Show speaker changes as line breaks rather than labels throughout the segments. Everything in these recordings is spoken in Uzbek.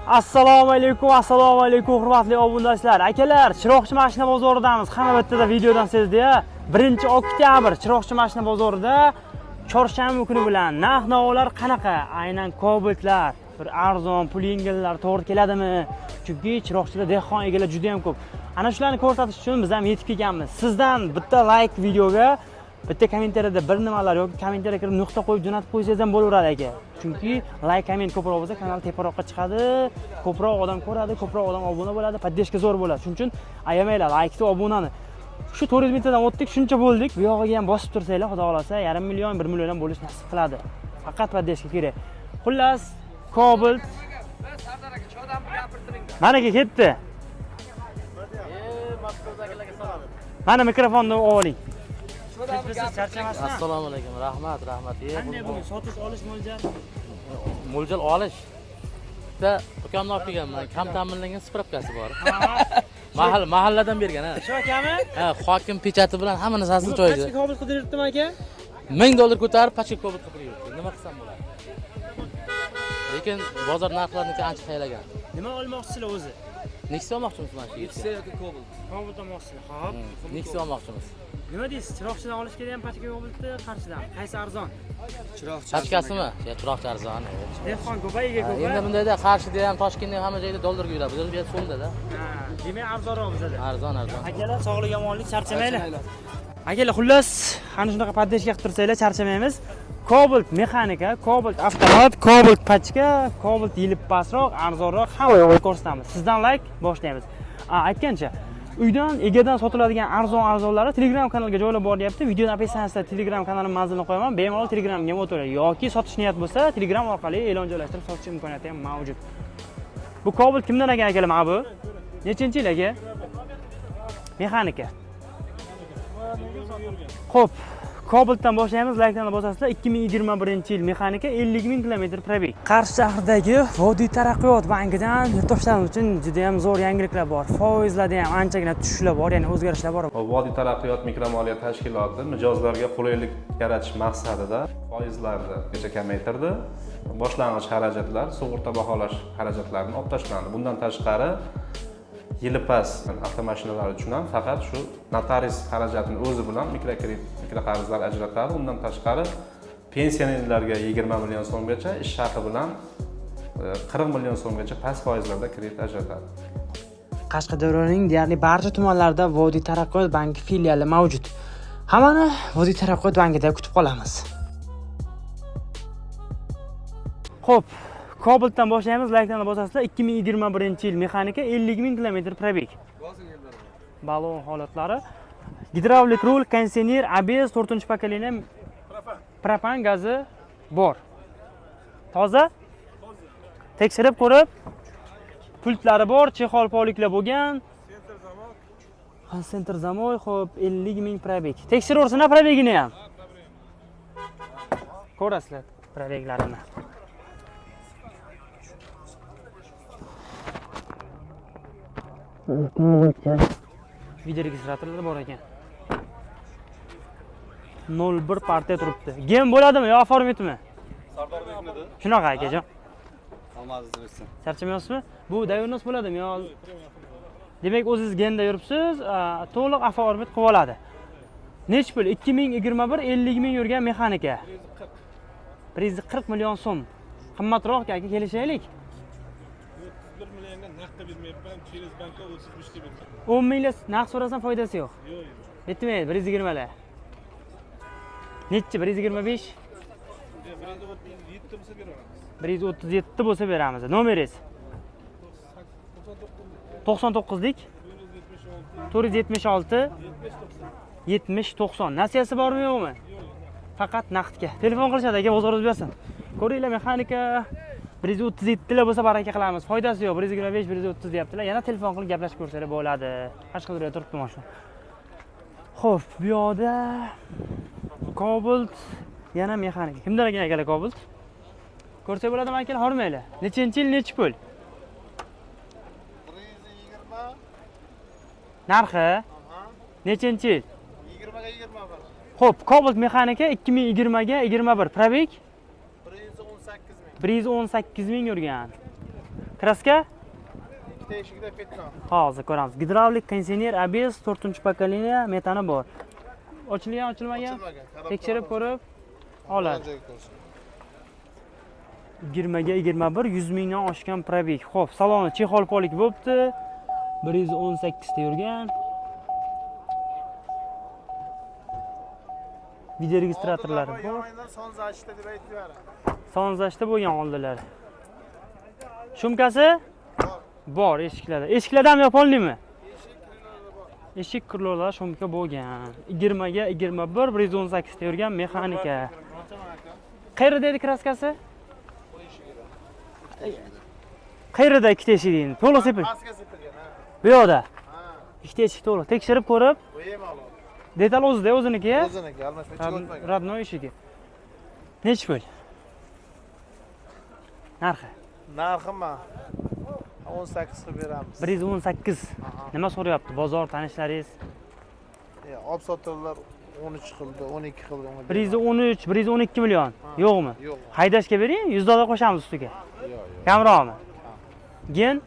Assalomu alaykum hurmatli obunachilar. Akalar, Chiroqchi mashina bozoridamiz. Hamma bittada videodan sezdi-ya. 1-oktyabr Chiroqchi mashina bozorida chorshanba kuni bilan narx-navolar qanaqa? Aynan Cobaltlar, bir arzon, pul yengillar to'g'ri keladimi? Chunki Chiroqchida dehqon egalar juda ham ko'p. Ana shularni ko'rsatish uchun biz ham yetib kelganmiz. Sizdan bitta like videoga bitta kommentariyada bir nimalar yoki kommentariyaga kirib nuqta qo'yib jo'natib qo'ysangiz ham bo'laveradi aka. Chunki like, komment ko'proq bo'lsa kanal teparoqqa chiqadi, ko'proq odam ko'radi, ko'proq odam obuna bo'ladi, podдержка zo'r bo'ladi. Shuning uchun ayamanglar like va obunani. Shu 400 mingtadan o'tdik, shuncha bo'ldik. Bu yog'iga ham bosib tursanglar, xudo xolasa 500 million, 1 million ham bo'lish nasib qiladi. Faqat podдержка kerak. Xullas, Cobalt mana ketdi. Mana mikrofonni oling.
Assalomu alaykum. Rahmat.
Qanday bugun sotish olish
Mo'ljal olish. Bitta ukamni olib kelganman. Kam ta'minlangan spravkasi bor. Mahalladan bergan, ha.
Shu akami?
Ha, hokim pechati bilan hamma narsasini joyida.
Pachka Cobalt qilib yuribdimi aka?
$1000 ko'tarib pachka Cobalt qilib yuribdi. Nima qilsam bo'ladi? Lekin bozor narxlarini ancha qaylagan.
Nima olmoqchisizlar o'zi?
Nexia olmoqchimiz mana shu yerga.
Nexia yoki Cobalt.
Cobalt olmoqchisizlar. Xo'p.
Nexia olmoqchimiz.
Nima deysiz? Chiroqchidan olish kerak ham pachka Cobaltni qarshidan. Qaysi arzon?
Chiroqchi.
Pachkasimi? Ya, Chiroqchi arzon.
Dehqon ko'payiga ko'p.
Endi bundayda Qarshida ham, Toshkentda ham hamma joyda dollarga yuradi. Bu yerda so'mda-da.
Ha, demak arzonroq bizada.
Arzon.
Akalar, sog'lik, omonlik, charchamanglar. Akalar, xullas, ana shunaqa podдержка qilib tursanglar, charchamaymiz. Cobalt mexanika, Cobalt avtomat, Cobalt pachka, Cobalt yilib pastroq, arzonroq hamma yo'lni ko'rsatamiz. Sizdan like boshlaymiz. Aytgancha, uydan egadan sotiladigan arzonlarni Telegram kanalga joylab boryapti. Videoning opisiyatsida Telegram kanalim manzilini qo'yaman. Bemalol Telegramga o'tiring yoki sotish niyat bo'lsa, Telegram orqali e'lon joylashtirib sotish imkoniyati ham mavjud. Bu Cobalt kimdan ekan akalar mana bu? Nechinchi yil aka? Mexanika. Xo'p, Cobaltdan boshlaymiz. Like'dan bosasizlar. 2021-yil mexanika 50 000 km probeg. Qarshi shahridagi Vodiy taraqqiyot bankidan yurtdoshlarimiz uchun juda ham zo'r yangiliklar bor. Foizlarda ham anchagina tushishlar bor, ya'ni o'zgarishlar bor.
Vodiy taraqqiyot mikromoliya tashkiloti mijozlarga qulaylik yaratish maqsadida foizlarni kamaytirdi. Boshlang'ich xarajatlar, sug'urta baholash xarajatlarini olib tashlandi. Bundan tashqari yili past avtomashinalar uchun ham faqat shu notarius xarajatini o'zi bilan mikrokredit, mikroqarzlar ajratadi. Undan tashqari pensionerlarga 20 million so'mgacha, ish sharti bilan 40 million so'mgacha past foizlarda kredit ajratadi.
Qashqadaryoning deyarli barcha tumanlarida Vodiy taraqqiyot banki filiali mavjud. Hammani Vodiy taraqqiyot bankida kutib qolamiz. Xo'p, Cobaltdan boshlaymiz. Like'dan bosasizlar. 2021-yil mexanika 50 000 km probeg. Balon holatlari, gidravlik rul, konditsioner, ABS 4-pokoleniya propan gazi bor. Toza? Tekshirib ko'rib, pultlari bor, chexol poliklar bo'lgan. Center zamoy, xo'p, 50 000 probeg. Tekshiraversin probegini ham. Ko'rasizlar probeglarini. Video registratorlari bor ekan. 01 partiya turibdi. Gem bo'ladimi yo formatmi?
Sardordekmidi?
Shunaqa akajon.
Almazingizni bersin.
Charchamayapsizmi? Bu diagnoz bo'ladimi yo? Demak, o'zingiz genda yuribsiz, to'liq format qilib oladi. Nech pul? 2021 50 000 yurgan mexanika. 140 million so'm. Qimmatroq aka, kelishaylik.
1 millionga naqd bermayapman, через banka 35 ga beraman.
10 minglik naqd so'rasam foydasi yo'q.
Yo'q.
Bitmaydi, 120 lar. Nechi? 125?
137 bo'lsa beramiz.
137 bo'lsa beramiz. Nomeringiz? 99 dik 476 70 90. Nasiyasi bormi yo'qmi? Faqat naqdga. Telefon qilishadi aka, bozoringiz bersin. Ko'ringlar, mexanika 137 lar bo'lsa baraka qilamiz. Foydasi yo'q. 125, 130 deyaptilar. Yana telefon qilib gaplashib ko'rsalar bo'ladi. Qashqadaryoda turibdi mashina. Xo'p, bu yoqda Cobalt, yana mexanika. Kimdan ekan akalar Cobalt? Ko'rsa bo'ladimi akalar, hormanglar. Nechinchi yil, nechi pul?
120.
Narxi? Nechinchi yil?
20 ga 21.
Xo'p, Cobalt mexanika 2020 ga 21. Probeg
118 ming.
118 ming yurgan. Kraska?
Ikkita eshikda petno.
Hozir ko'ramiz. Gidravlik konditsioner ABS 4-pokoleniya metani bor. Ochilgan, ochilmagan? Tekshirib ko'rib oladi. 20 ga 21, 100 mingdan oshgan probeg. Xo'p, saloni chexol polik bo'libdi. 118 ta yurgan. Video registratorlari bor.
Son zashda deb aytib bera.
Son zashda bo'lgan oldilari. Shumkasi? Bor eshiklarda. Eshiklarda ham yopiladimi? Eshik krlolar shumka bo'lgan. 20 ga 21, 118 ta yurgan mexanika. Qayerda edi kraskasi? Qayerda ikkita eshigini? To'liq sepil.
Maska sepilgan, ha.
Bu yoqda. Ikkita eshik to'liq. Tekshirib ko'rib,
Bu ham ma'lum.
detal o'zida, o'ziniki.
O'ziniki, almashma o'tmagan.
Radnoy eshigi. Nech pul? Narxi?
Narximi 18 qilib beramiz.
118. Nima so'rayapti? Bozor tanishlaringiz?
Olib sotuvlar 13 qildi, 12 qildi.
113, 112 million. Yo'qmi?
Yo'q.
Haydashga bering, 100 dollar qo'shamiz ustiga.
Yo'q.
Kamroqmi? Gen?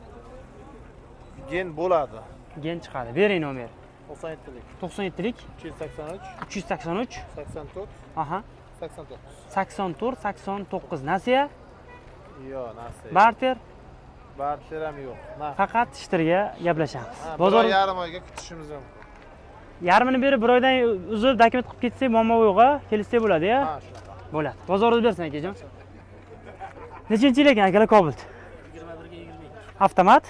Gen bo'ladi.
Gen chiqadi. Bering nomer.
97lik,
97lik
383,
383
84,
aha
89.
84 89 nasiya
Yo'q, narsa.
barter
Barter ham yo'q.
faqat shtirga gaplashamiz.
Bozor yarim oyga kutishimiz mumkin.
Yarmini berib bir oydan uzib dokument qilib ketsak muammo yo'q-a, kelishsak bo'ladi-ya.
Ha, shunaqa.
Bo'ladi. Bozorda bersin akajon. Nechinchi yil ekan akalar Cobalt?
21 ga 22.
Avtomat?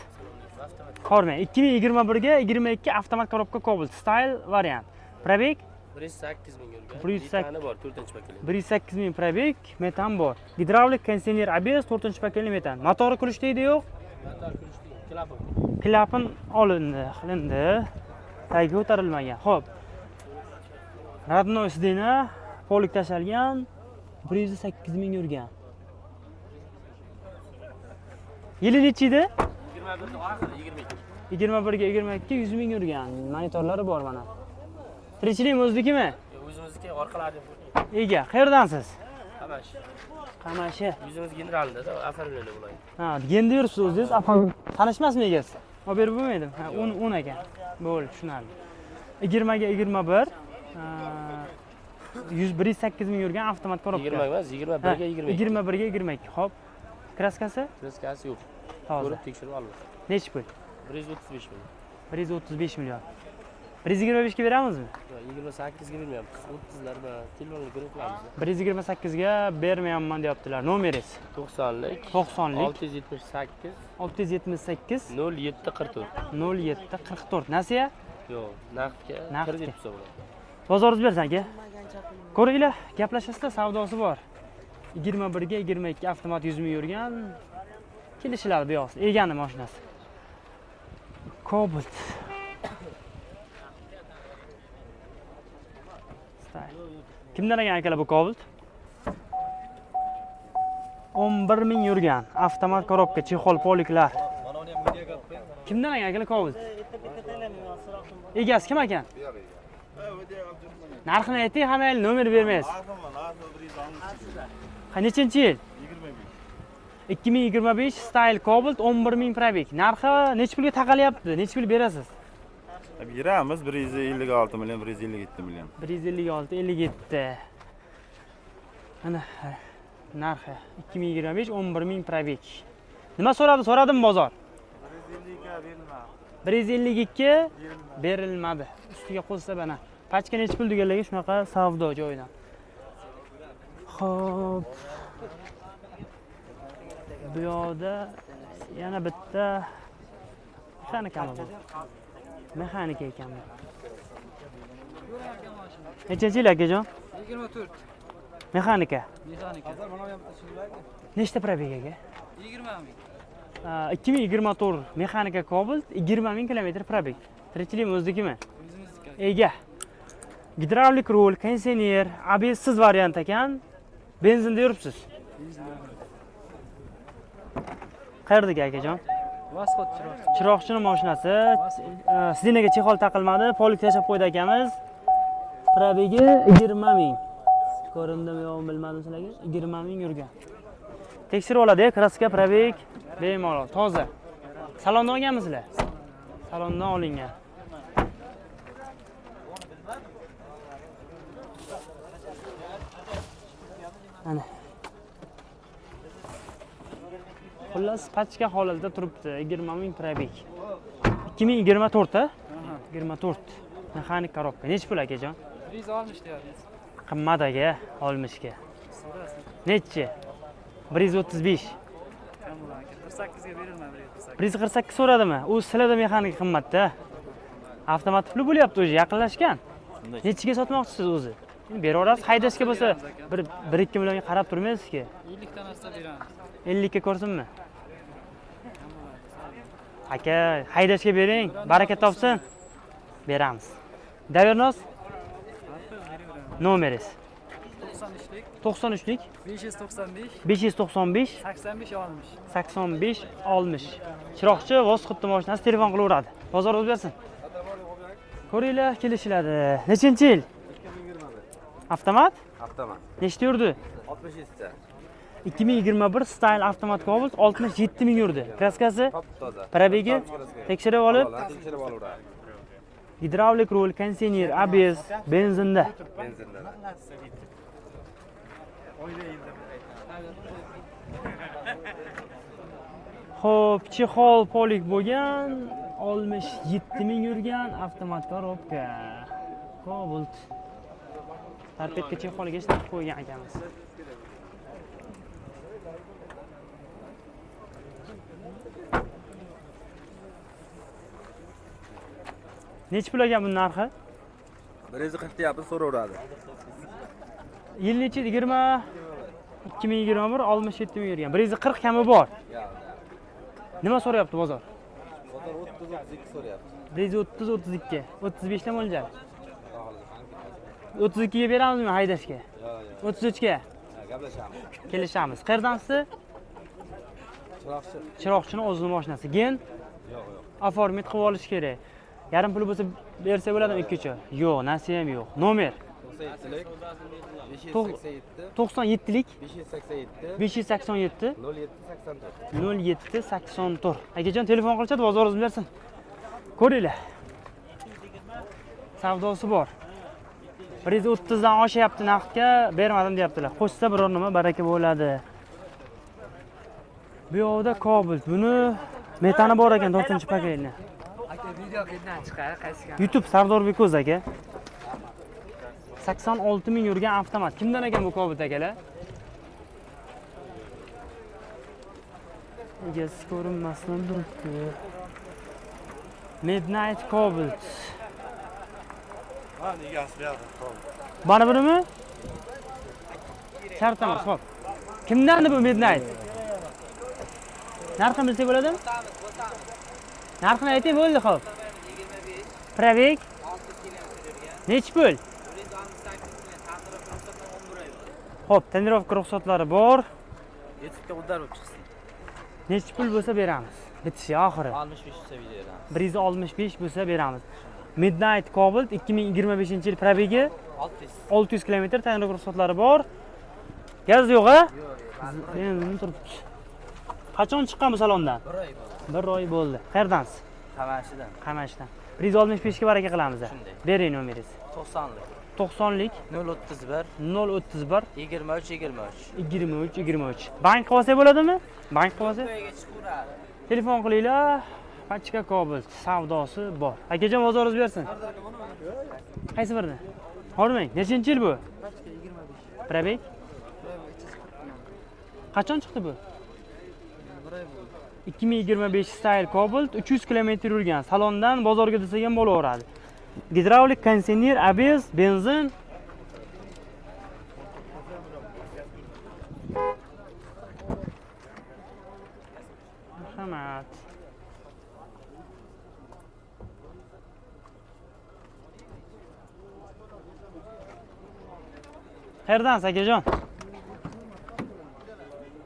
Qormang. 2021 ga 22 avtomat korobka Cobalt style variant. Probeg
108 ming yurgan.
108
metani bor 4-pokoleniya.
108 ming probeg, metan bor. Gidravlik konditsioner ABS 4-pokoleniya metan. Motori kulishlaydi yo'q?
Motor kulishdi. Klapon.
Klapin qilindi. Tagiga ko'tarilmagan. Xo'p. Radnoy sidena, polik tashalgan. 108 ming yurgan. Yili nechi edi?
21 ga oxiri 22.
21 ga 22 100 ming yurgan. Monitorlari bor mana. Tirikchilik o'znikimi?
O'zimizga orqalarni
Ega, qayerdansiz?
qamash.
Qamashi.
Yuzimiz generalda afariladi ular.
Ha, endi yuribsiz o'zingiz. Tanishmasmi egasi? Olib berib bo'lmaydi. Ha, 10 ekan. Bo'ldi, tushunarli. 20 ga 21 108 ming yurgan avtomat korobka.
20 emas, 21 ga 22.
21 ga 22. Xo'p. Kraskasi?
Kraskasi yo'q.
Hozir.
Ko'rib tekshirib olamiz.
Nechi pul?
135 ming.
135 million. 125 ga beramizmi?
Yo'q, 28 ga bermayapmiz. 30lar bilan telefonga ko'rib qilamiz.
128 ga bermayapman deyaptilar. Nomeringiz?
90lik
90lik
678
678
0744.
0744. Nasiya?
Yo'q, naqdga
Naqdga.
kredit bo'lsa bo'ladi.
Bozoringiz bersan aka. Ko'ringlar, gaplashasizlar, savdosi bor. 21 ga 22 avtomat 100 ming yurgan. Kelishiladi bu yoqda. Egani mashinasi. Cobalt. Kimdan olgan akalar bu Cobalt? 11 ming yurgan. Avtomat korobka, chexol poliklar.
Mana uni ham videoga olib qo'ying.
Kimdan olgan akalar Cobalt? Egasi kim ekan? Narxini ayting, hamma nomer bermaysiz. Ha, nechinchi yil? 2025 style Cobalt 11 ming probeg. Narxi necha pulga taqalyapti? Necha pul berasiz?
Beramiz 156 million, 157 million.
156, 57. Ana narxi 2025 11 ming probeg. Nima so'radi? So'radimi bozor? 152 berilmadi. Ustiga qo'ysa bana. Pachka necha pul deganlarga shunaqa savdo joyidan. Xo'p. Bu yoqda yana bitta mexanikami bor. Mexanika ekan bu. Nechanchi yil akajon?
24.
Mexanika.
Mexanika.
Nechta probeg aka?
20 ming.
2024 mexanika Cobalt 20 ming kilometr probeg. Tirikchilik o'znikimi?
O'zimizga.
Ega. Gidravlik rul, konditsioner, ABS variant ekan. Benzinda yuribsiz. Qayerdagi akajon?
Vasxot chiroq.
Chiroqchini mashinasi. Sidenaga chexol taqilmadi, polik tashab qo'ydi akamiz. Probegi 20 ming. Ko'rindimi yo'qmi bilmadim sizlarga. 20 ming yurgan. Tekshirib oladi, kraska, probeg. Bemalol, toza. Salondan olganmisizlar? Salondan olingan. Ana. Xullas, pachka holatda turibdi. 20 ming probeg. 2024 a? 24. Mexanik korobka. Nech pul akajon?
160 deyapmiz.
Qimmat aka, 60 ga. Nechi? 135.
48 ga berilmadi.
148 so'radimi? U sizlarda mexanik qimmatda. Avtomat puli bo'lyapti o'zi, yaqinlashgan. Nechiga sotmoqchisiz o'zi? Beraverasiz, haydashga bo'lsa 1-2 millionga qarab turmaysiz-ki.
50 dan asta beramiz.
50 ga ko'rsinmi? Aka, haydashga bering, baraka topsin. Beramiz. Davernos? Nomeringiz?
93lik,
93lik
595,
595
85 60.
85 60. Chiroqchi Vosxotda mashinasi telefon qilaveradi. Bozor o'zib bersin. Ko'ringlar, kelishiladi. Nechinchi yil? Avtomat?
Avtomat.
Nechta yurdi?
67 ta.
2021 style avtomat Cobalt 67 ming yurdi. Kraskasi?
Toza.
Probegi tekshirib olib,
Tekshirib olaveradi.
gidravlik rul, konditsioner, ABS, benzinda.
Benzinda.
Xo'p, chexol polik bo'lgan, 67 ming yurgan avtomat korobka. Cobalt. Tarpetka chexoliga ishlab qo'ygan akamiz. Nech pul ekan buning narxi?
140 deyapmiz, so'raveradi.
Yil nechi? 2021 67 ming yurgan. 140 kami bor. Nima so'rayapti bozor?
Bozor 30-32 so'rayapti.
130-32, 35 dan mo'ljal. 32 ga beramizmi haydashga? 33 ga.
Gaplashamiz.
Kelishamiz. Qayerdansiz?
Chiroqchi.
Chiroqchini o'zining mashinasi. Gen
Yo'q.
oformit qilib olish kerak. Yarim pul bo'lsa bersa bo'ladimi ikkicha? Yo'q, narsa ham yo'q. Nomer
97lik 587
97lik
587
587
0784.
0784. Akajon telefon qilishadi, bozoringiz bersin. Ko'ringlar. Savdosi bor. 130 dan oshyapti naqdga, bermadim deyaptilar. Qo'shsa biror nima baraka bo'ladi. Bu yoqda Cobalt. Buni metani bor ekan 4-paketni.
Aka video qildan chiqar, qaysi kan?
YouTube Sardorbek o'z aka. 86 ming yurgan avtomat. Kimdan ekan bu Cobalt akalar? Egasi ko'rinmasdan turibdi. Midnight Cobalt.
Ha, egasi berdi.
Bana birimi? Shartnoma, xo'p. Kimdan bu Midnight? Narxini bilsak bo'ladimi? Narxini aytib bo'ldi, xo'p. Probeg 6 Nech pul? Xo'p, tonirovka ruxsatlari bor.
Yetibga udarib chiqsin.
Nech pul bo'lsa beramiz. Bitishi oxiri.
65 bo'lsa beramiz.
165 bo'lsa beramiz. Midnight Cobalt 2025-yil probegi 600 km, tonirovka ruxsatlari bor. Gaz yo'q-a? Benzin turibdi. Qachon chiqqan bu salondan? 1 oy bo'ldi. Qayerdansiz?
Qamashidan.
Qamashdan. 165 ga baraka qilamiz. Bering nomeringiz.
90lik.
90lik
031
031
23
23. Bank qilib olsak bo'ladimi? Bank qilib olsak. Telefon qilinglar. Pachka Cobalt savdosi bor. Akajon bozoringiz bersin. Qaysi birini? Hormang. Nechinchi yil bu? 25. Probeg? Qachon chiqdi bu? 2025 style Cobalt 300 km yurgan. Salondan bozorga desak ham bo'laveradi. Gidravlik, konditsioner, ABS, benzin. Marhamat. Qayerdansiz akajon?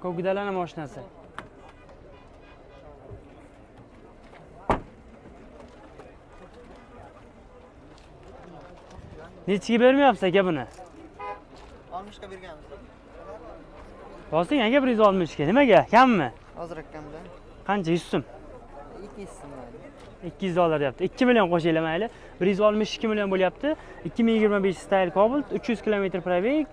Ko'kdalana mashinasi. Nechiga bermayapsiz aka buni?
60 ga berganmiz.
Bosing aka 160 ga. Nimaga? Kammi?
Hozir rakamda
Qancha? 100 so'm.
200 so'm mayli.
200 dollar deyapti. 2 million qo'shaylik mayli. 162 million bo'lyapti. 2025 style Cobalt, 300 km probeg.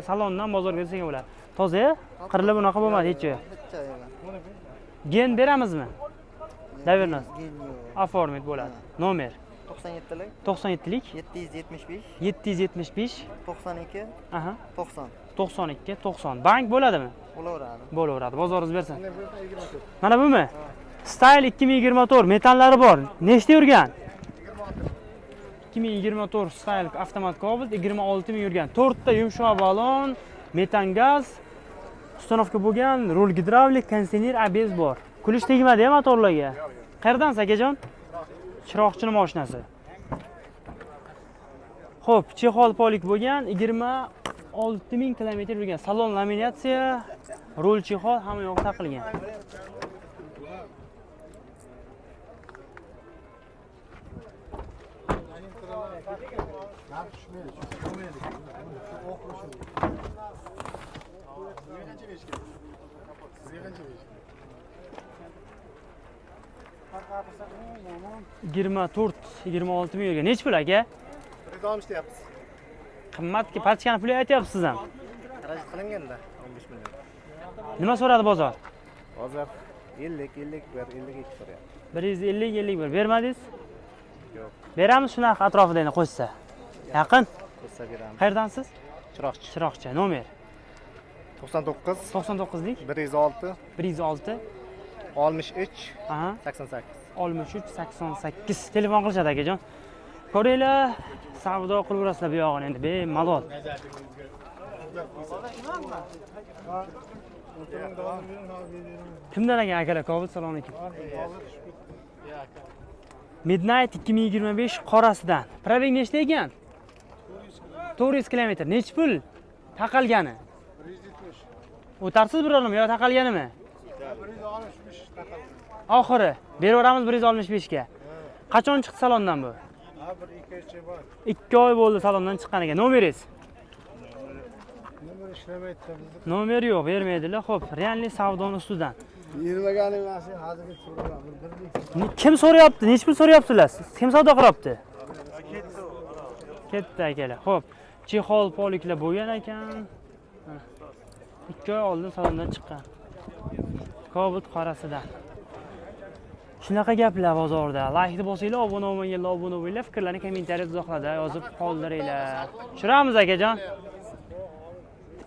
Salondan bozorga kelsa bo'ladi. Toza, qirilib bunaqa bo'lmadi hech joyi.
Bitta yo'q.
Gen beramizmi? Davernas.
Gen
Оформить bo'ladi. Nomer
97lik
97lik
775
775
92
aha
90
92 90. Bank bo'ladimi?
bo'laveradi.
Bo'laveradi. Bozoringiz bersin. Mana bumi? Style 2024 metallari bor. Nechta yurgan? 2024 Style avtomat Cobalt 26 ming yurgan. 4 ta yumshoq balon, metan gaz, uстановка bo'lgan, rul gidravlik, konditsioner, ABS bor. Kulish tegmadi ham motorlarga. Qayerdansiz akajon? Chiroqchini mashinasi. Xo'p, chexol polik bo'lgan, 26 ming kilometr yurgan. Salon laminatsiya, rul chexol hamma yoq taqilgan. Yigirma 26 ming yurgan. Nech pul aka?
160 deyapmiz.
Qimmatki parchkani puli aytyapsiz ham.
Xarajat qilinganda 15 million.
Nima so'radi bozor?
Hozir 50 bir 52 so'rayapti.
150 bir. Bermadingiz?
Yo'q.
Beramiz shunaqa atrofida endi qo'shsa. Yaqin.
Qo'ysa beramiz.
Qayerdansiz?
Chiroqchi.
Chiroqchi. Nomer
99
99lik
106
106
63
aha
88.
63 88. Telefon qilishadi akajon. Ko'ringlar, savdo qilaverasizlar bu yog'ini endi bemalol. Kimdan ekan akalar? Cobalt, assalomu alaykum. Midnight 2025 qorasidan. Probeg nechta ekan? 400 km. Nech pul taqalgani?
170.
O'tarsiz birolim yo taqalganimi?
165 taqal.
Oxiri beraveramiz 165 ga. Qachon chiqdi salondan bu?
Ha, bir 2 oy bor.
2 oy bo'ldi salondan chiqqan ekan. Nomeringiz?
Nima ishlamaydi bizda?
Nomer yo'q, bermaydilar. Xo'p, realniy savdoni ustidan.
Yirmaganing narsa hozirga so'raman. Bir
Kim so'rayapti? Nech pul so'rayapsizlar? Kim savdo qilyapti? Ketdi akalar. Xo'p, chexol poliklar bo'lgan ekan. 2 oy oldin salondan chiqqan. Cobalt qorasidan. Shunaqa gaplar bozorda. Like bosinglar, obuna bo'lmaganlar obuna bo'linglar, fikrlarni kommentariyada izohlarda yozib qoldiringlar. Tushiramiz akajon.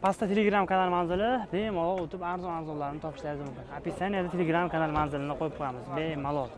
Pastda Telegram kanal manzili bemalol o'tib arzon-arzonlarni topishlaringiz mumkin. Описаниеda Telegram kanal manzilini qo'yib qo'yamiz bemalol.